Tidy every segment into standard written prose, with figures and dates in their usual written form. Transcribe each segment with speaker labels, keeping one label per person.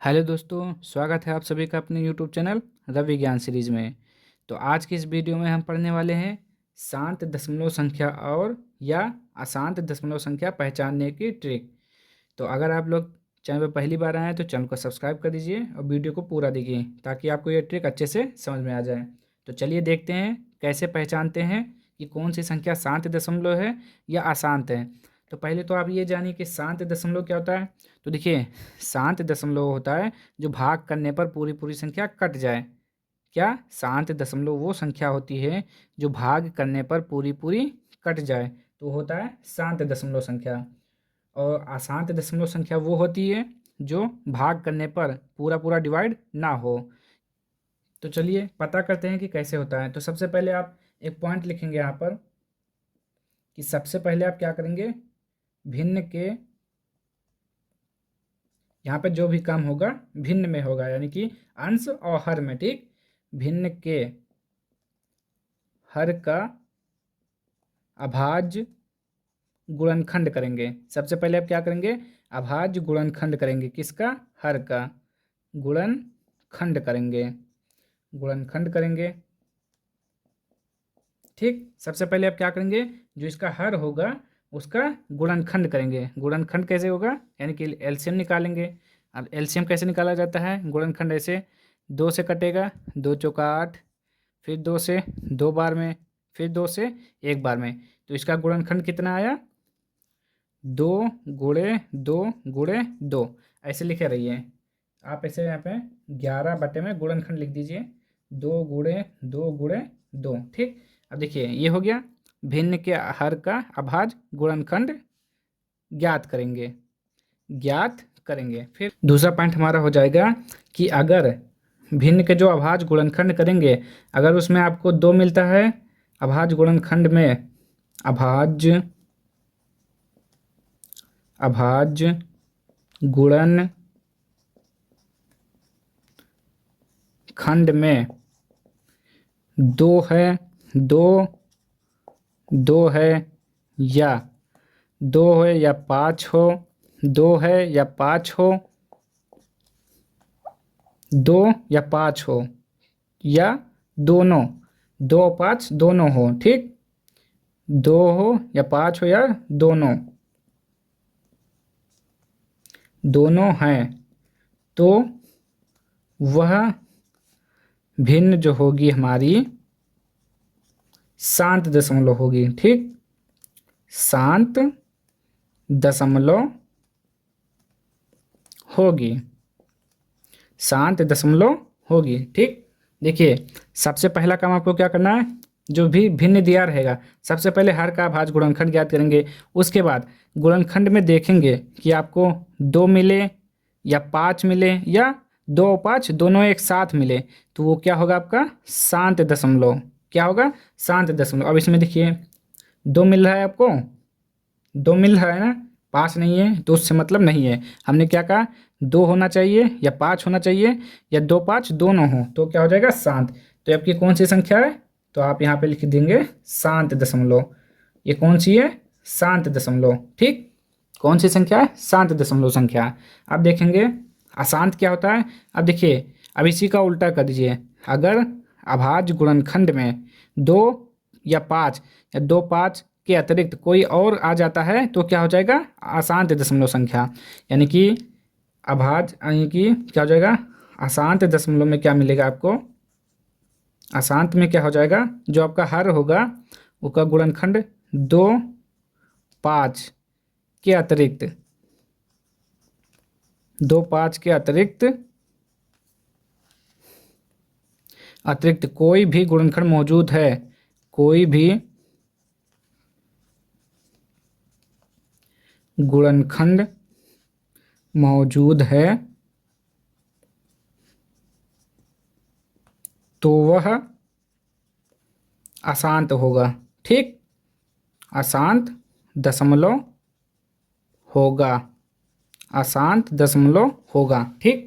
Speaker 1: Hello दोस्तों, स्वागत है आप सभी का अपने यूट्यूब चैनल रवि ज्ञान सीरीज में। तो आज की इस वीडियो में हम पढ़ने वाले हैं शांत दशमलव संख्या और या अशांत दशमलव संख्या पहचानने की ट्रिक। तो अगर आप लोग चैनल पर पहली बार आए हैं तो चैनल को सब्सक्राइब कर दीजिए और वीडियो को पूरा देखिए ताकि आपको ये ट्रिक अच्छे से समझ में आ जाए। तो चलिए देखते हैं कैसे पहचानते हैं कि कौन सी संख्या शांत दशमलव है या अशांत है। तो पहले तो आप ये जानिए कि शांत दशमलव क्या होता है। तो देखिए, शांत दशमलव होता है जो भाग करने पर पूरी पूरी संख्या कट जाए। क्या शांत दशमलव वो संख्या होती है जो भाग करने पर पूरी पूरी कट जाए, तो होता है शांत दशमलव संख्या। और अशांत दशमलव संख्या वो होती है जो भाग करने पर पूरा पूरा डिवाइड ना हो। तो चलिए पता करते हैं कि कैसे होता है। तो सबसे पहले आप एक पॉइंट लिखेंगे यहाँ पर कि सबसे पहले आप क्या करेंगे, भिन्न के, यहाँ पे जो भी काम होगा भिन्न में होगा, यानी कि अंश और हर में। ठीक, भिन्न के हर का अभाज्य गुणनखंड करेंगे। सबसे पहले आप क्या करेंगे, अभाज्य गुणनखंड करेंगे। किसका? हर का गुणनखंड करेंगे, गुणनखंड करेंगे। ठीक, सबसे पहले आप क्या करेंगे, जो इसका हर होगा उसका गुणनखंड करेंगे। गुणनखंड कैसे होगा, यानी कि एलसीएम निकालेंगे। अब एलसीएम कैसे निकाला जाता है, गुणनखंड ऐसे, 2 से कटेगा, 2 चौका 8, फिर 2 से 2 बार में, फिर 2 से 1 बार में। तो इसका गुणनखंड कितना आया, 2 गुणे 2 गुणे 2, ऐसे लिखे रहिए आप। ऐसे यहाँ पे 11 बटे में गुणनखंड लिख दीजिए, 2 गुणे 2 गुणे 2। ठीक, अब देखिए ये हो गया, भिन्न के हर का अभाज्य गुणनखंड ज्ञात करेंगे, ज्ञात करेंगे। फिर दूसरा पॉइंट हमारा हो जाएगा कि अगर भिन्न के जो अभाज्य गुणनखंड करेंगे, अगर उसमें आपको 2 मिलता है, अभाज्य गुणनखंड में अभाज्य गुणनखंड में 2 है, 2 है या 2 है या 5 हो, 2 है या 5 हो, 2 या 5 हो, या दोनों, 2 और 5 दोनों हो। ठीक, 2 हो या 5 हो या दोनों, दोनों हैं, तो वह भिन्न जो होगी हमारी शांत दशमलव होगी। ठीक, शांत दशमलव होगी, शांत दशमलव होगी। ठीक, देखिए सबसे पहला काम आपको क्या करना है, जो भी भिन्न दिया रहेगा सबसे पहले हर का अभाज्य गुणनखंड ज्ञात करेंगे। उसके बाद गुणनखंड में देखेंगे कि आपको 2 मिले या 5 मिले या 2 और 5 दोनों एक साथ मिले, तो वो क्या होगा आपका शांत दशमलव। क्या होगा, शांत दशमलव। अब इसमें देखिए 2 मिल रहा है आपको, 2 मिल रहा है ना, 5 नहीं है तो उससे मतलब नहीं है। हमने क्या कहा, 2 होना चाहिए या 5 होना चाहिए या 2 5 दोनों हो, तो क्या हो जाएगा शांत। तो आपकी कौन सी संख्या है, तो आप यहाँ पे लिख देंगे शांत दशमलव। ये कौन सी है, शांत दशमलव। ठीक, कौन सी संख्या है, शांत दशमलव संख्या। अब देखेंगे अशांत क्या होता है। अब देखिए, अब इसी का उल्टा कर दीजिए, अगर अभाज्य गुणनखंड में 2 या 5 या 2 5 के अतिरिक्त कोई और आ जाता है तो क्या हो जाएगा, अशांत दशमलव संख्या। यानी कि अभाज्य, यानी कि क्या हो जाएगा, अशांत दशमलव में क्या मिलेगा आपको, अशांत में क्या हो जाएगा, जो आपका हर होगा उसका गुणनखंड 2 5 के अतिरिक्त, 2 5 के अतिरिक्त कोई भी गुणनखंड मौजूद है, कोई भी गुणनखंड मौजूद है तो वह अशांत होगा। ठीक, अशांत दशमलव होगा, अशांत दशमलव होगा। ठीक,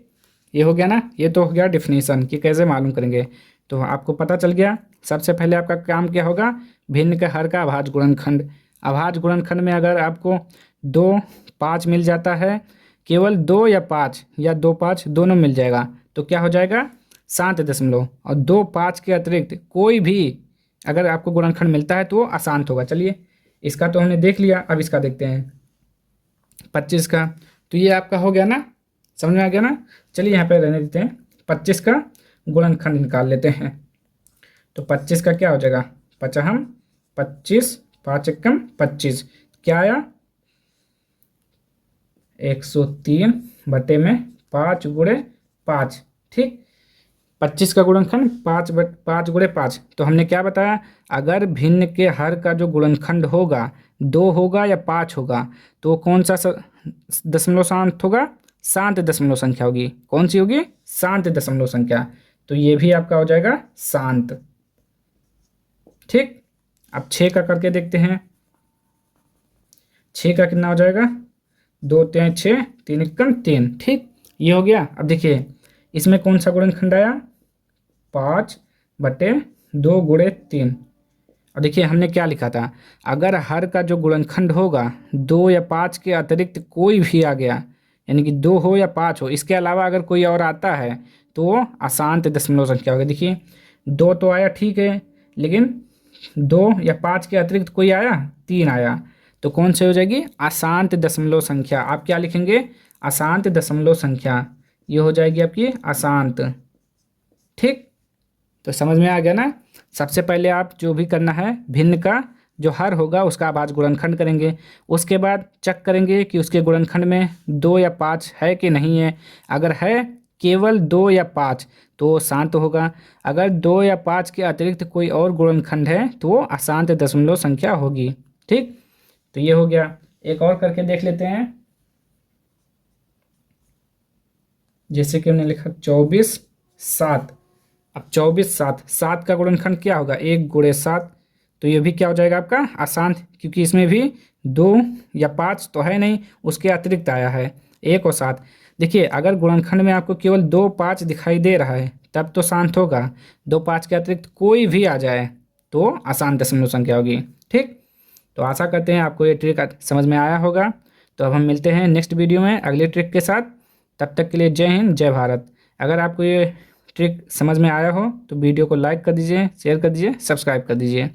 Speaker 1: ये हो गया ना, ये तो हो गया डिफिनीशन कि कैसे मालूम करेंगे। तो आपको पता चल गया। सबसे पहले आपका काम क्या होगा, भिन्न के हर का अभाज्य गुणनखंड। अभाज्य गुणनखंड में अगर आपको 2 5 मिल जाता है केवल 2 या 5 या 2 5 दोनों मिल जाएगा तो क्या हो जाएगा शांत दशमलव। और 2 5 के अतिरिक्त कोई भी अगर आपको गुणनखंड मिलता है तो वो अशांत होगा। चलिए इसका तो हमने देख लिया, अब इसका देखते हैं 25 का। तो ये आपका हो गया ना, समझ में आ गया ना। चलिए यहाँ पे रहने देते हैं, 25 का गुणनखंड निकाल लेते हैं। तो 25 का क्या हो जाएगा, पचहम 25 5 एकम 25 क्या आया 103 बटे में 5 गुणे 5। ठीक, 25 का गुणनखंड 5 गुणे 5। तो हमने क्या बताया, अगर भिन्न के हर का जो गुणनखंड होगा 2 होगा या 5 होगा तो कौन सा दशमलव शांत होगा, शांत दशमलव संख्या होगी। कौन सी होगी, शांत दशमलव संख्या। तो ये भी आपका हो जाएगा शांत। ठीक, अब 6 का करके देखते हैं। 6 का कितना हो जाएगा, 2 3 6 3 एकम 3। ठीक, ये हो गया। अब देखिए इसमें कौन सा गुणनखंड आया 5 बटे 2 गुणे 3। और देखिए हमने क्या लिखा था, अगर हर का जो गुणनखंड होगा 2 या 5 के अतिरिक्त कोई भी आ गया, यानी कि 2 हो या 5 हो, इसके अलावा अगर कोई और आता है तो वो अशांत दशमलव संख्या होगी। देखिए 2 तो आया ठीक है, लेकिन 2 या 5 के अतिरिक्त कोई आया 3 आया तो कौन सी हो जाएगी, अशांत दशमलव संख्या। आप क्या लिखेंगे, अशांत दशमलव संख्या। ये हो जाएगी आपकी अशांत। ठीक, तो समझ में आ गया ना। सबसे पहले आप जो भी करना है, भिन्न का जो हर होगा उसका अभाज्य गुणनखंड करेंगे, उसके बाद चेक करेंगे कि उसके गुणनखंड में 2 या 5 है कि नहीं है। अगर है केवल 2 या 5 तो शांत होगा। अगर 2 या 5 के अतिरिक्त कोई और गुणनखंड है तो वो अशांत दशमलव संख्या होगी। ठीक, तो ये हो गया। एक और करके देख लेते हैं, जैसे कि हमने लिखा 24 7। अब 24 7, 7 का गुणनखंड क्या होगा 1 गुणे 7। तो ये भी क्या हो जाएगा आपका अशांत, क्योंकि इसमें भी 2 या 5 तो है नहीं, उसके अतिरिक्त आया है 1 और 7। देखिए अगर गुणनखंड में आपको केवल 2 5 दिखाई दे रहा है तब तो शांत होगा, 2 5 के अतिरिक्त कोई भी आ जाए तो अशांत दशमलव संख्या होगी। ठीक, तो आशा करते हैं आपको ये ट्रिक समझ में आया होगा। तो अब हम मिलते हैं नेक्स्ट वीडियो में अगले ट्रिक के साथ। तब तक के लिए जय हिंद जय भारत। अगर आपको ये ट्रिक समझ में आया हो तो वीडियो को लाइक कर दीजिए, शेयर कर दीजिए, सब्सक्राइब कर दीजिए।